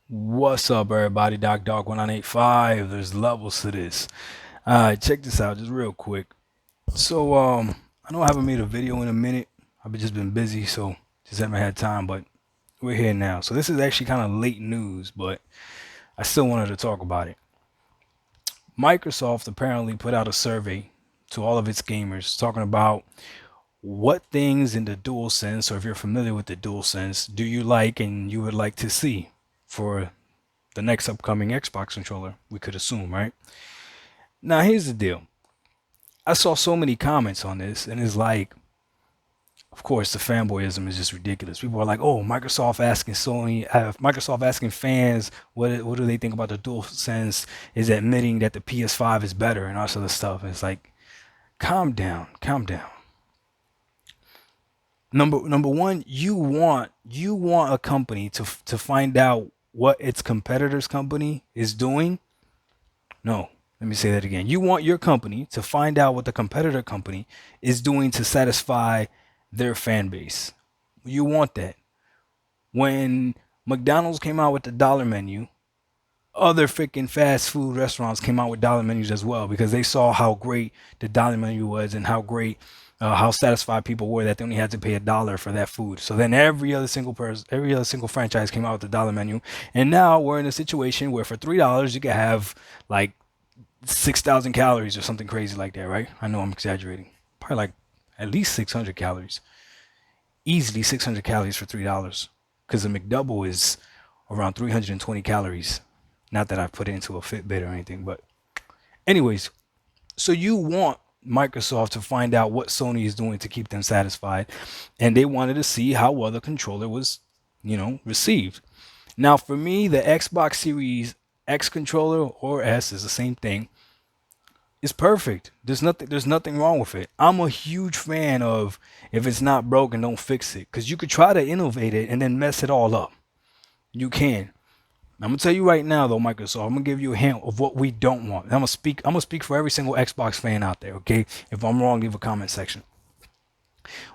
What's up, everybody? Dog 1985. There's levels to this. Check this out, just real quick. I know I haven't made a video in a minute. Just been busy, so just haven't had time. But we're here now. So this is actually kind of late news, but I still wanted to talk about it. Microsoft apparently put out a survey to all of its gamers talking about what things in the DualSense, or if you're familiar with the DualSense, do you like and you would like to see for the next upcoming Xbox controller, we could assume, right? Now, here's the deal. I saw so many comments on this, and it's like, of course, the fanboyism is just ridiculous. People are like, "Oh, Microsoft asking fans what do they think about the DualSense is admitting that the PS5 is better and all this other stuff." And it's like, calm down, calm down. Number one, you want a company to find out what its competitor's company is doing. No, let me say that again. You want your company to find out what the competitor company is doing to satisfy their fan base. You want that. When McDonald's came out with the dollar menu, other freaking fast food restaurants came out with dollar menus as well because they saw how great the dollar menu was and how great, how satisfied people were that they only had to pay $1 for that food. So then every other single franchise came out with the dollar menu, and now we're in a situation where for $3 you can have like 6,000 calories or something crazy like that, right? I know I'm exaggerating. Probably like at least 600 calories. Easily 600 calories for $3. Because the McDouble is around 320 calories. Not that I put it into a Fitbit or anything, but anyways, so you want Microsoft to find out what Sony is doing to keep them satisfied, and they wanted to see how well the controller was, received. Now, for me, the Xbox Series X controller or S is the same thing. It's perfect. There's nothing wrong with it. I'm a huge fan of if it's not broken, don't fix it. Cause you could try to innovate it and then mess it all up. You can. I'm gonna tell you right now though, Microsoft, I'm gonna give you a hint of what we don't want. I'm gonna speak for every single Xbox fan out there, okay? If I'm wrong, leave a comment section.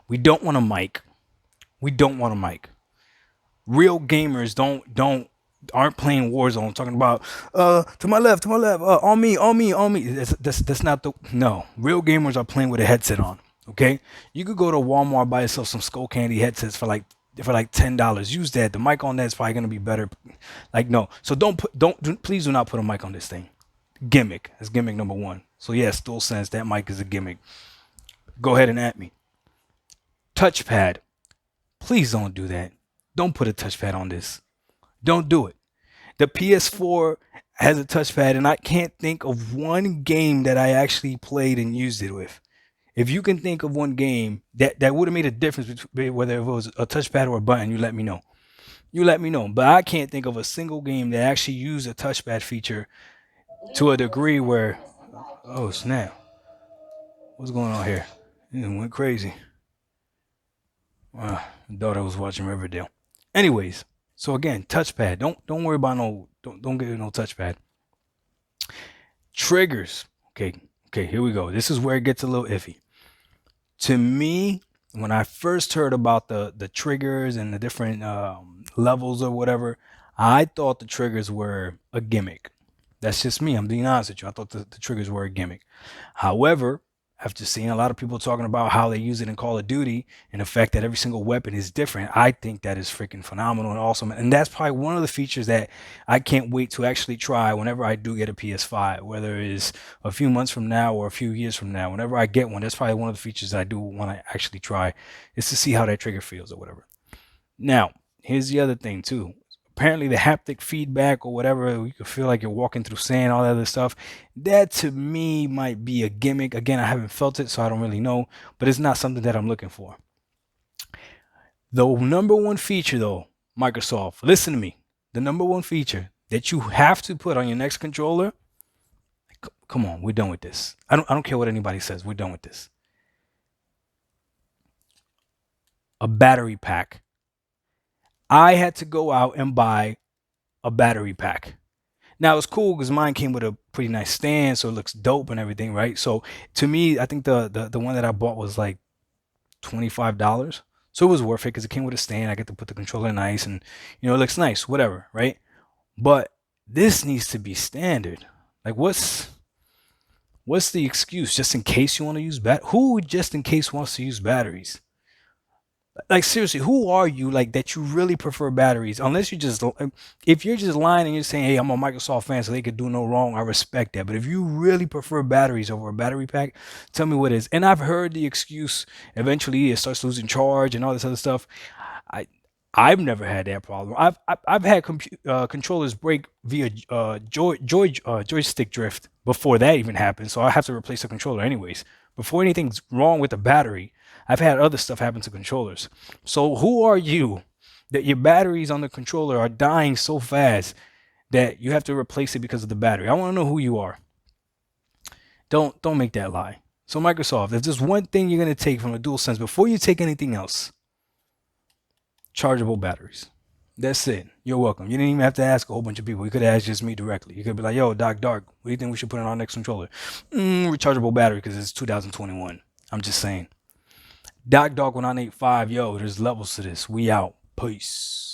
We don't want a mic. We don't want a mic. Real gamers don't aren't playing Warzone talking about to my left, on me. That's not the no. Real gamers are playing with a headset on. Okay, you could go to Walmart buy yourself some Skull Candy headsets for like $10. Use that. The mic on that is probably gonna be better. Like no, so please do not put a mic on this thing. Gimmick. That's gimmick number one. So yes, DualSense, that mic is a gimmick. Go ahead and at me. Touchpad. Please don't do that. Don't put a touchpad on this. Don't do it. The PS4 has a touchpad, and I can't think of one game that I actually played and used it with. If you can think of one game that would have made a difference between whether it was a touchpad or a button, you let me know. You let me know. But I can't think of a single game that actually used a touchpad feature to a degree where, oh snap, what's going on here? It went crazy. My daughter was watching Riverdale. Anyways, so again, touchpad. Don't worry about don't get no touchpad. Triggers. Okay, here we go. This is where it gets a little iffy. To me, when I first heard about the triggers and the different levels or whatever, I thought the triggers were a gimmick. That's just me. I'm being honest with you. I thought the triggers were a gimmick. However, after seeing a lot of people talking about how they use it in Call of Duty and the fact that every single weapon is different, I think that is freaking phenomenal and awesome. And that's probably one of the features that I can't wait to actually try whenever I do get a PS5, whether it is a few months from now or a few years from now. Whenever I get one, that's probably one of the features that I do want to actually try is to see how that trigger feels or whatever. Now, here's the other thing too. Apparently, the haptic feedback or whatever, you can feel like you're walking through sand, all that other stuff. That to me might be a gimmick. Again, I haven't felt it, so I don't really know, but it's not something that I'm looking for. The number one feature, though, Microsoft, listen to me. The number one feature that you have to put on your next controller. Come on, we're done with this. I don't care what anybody says. We're done with this. A battery pack. I had to go out and buy a battery pack. Now it's cool because mine came with a pretty nice stand, so it looks dope and everything, right? So to me, I think the one that I bought was like $25. So it was worth it because it came with a stand. I get to put the controller nice and it looks nice, whatever, right? But this needs to be standard. Like, what's the excuse? Just in case you want to use who just in case wants to use batteries? Like, seriously, who are you, like, that you really prefer batteries? Unless you just, if you're just lying and you're saying, hey, I'm a Microsoft fan, so they could do no wrong, I respect that. But if you really prefer batteries over a battery pack, tell me what it is. And I've heard the excuse, eventually it starts losing charge and all this other stuff. I I've never had that problem. I've had controllers break via joystick drift before that even happened. So I have to replace the controller anyways. Before anything's wrong with the battery, I've had other stuff happen to controllers. So who are you that your batteries on the controller are dying so fast that you have to replace it because of the battery? I want to know who you are. Don't make that lie. So Microsoft, if there's one thing you're gonna take from the DualSense before you take anything else, chargeable batteries. That's it. You're welcome. You didn't even have to ask a whole bunch of people. You could have asked just me directly. You could be like, yo, Doc Dark, what do you think we should put in our next controller? Rechargeable battery because it's 2021. I'm just saying. Doc Dark 1985, yo, there's levels to this. We out. Peace.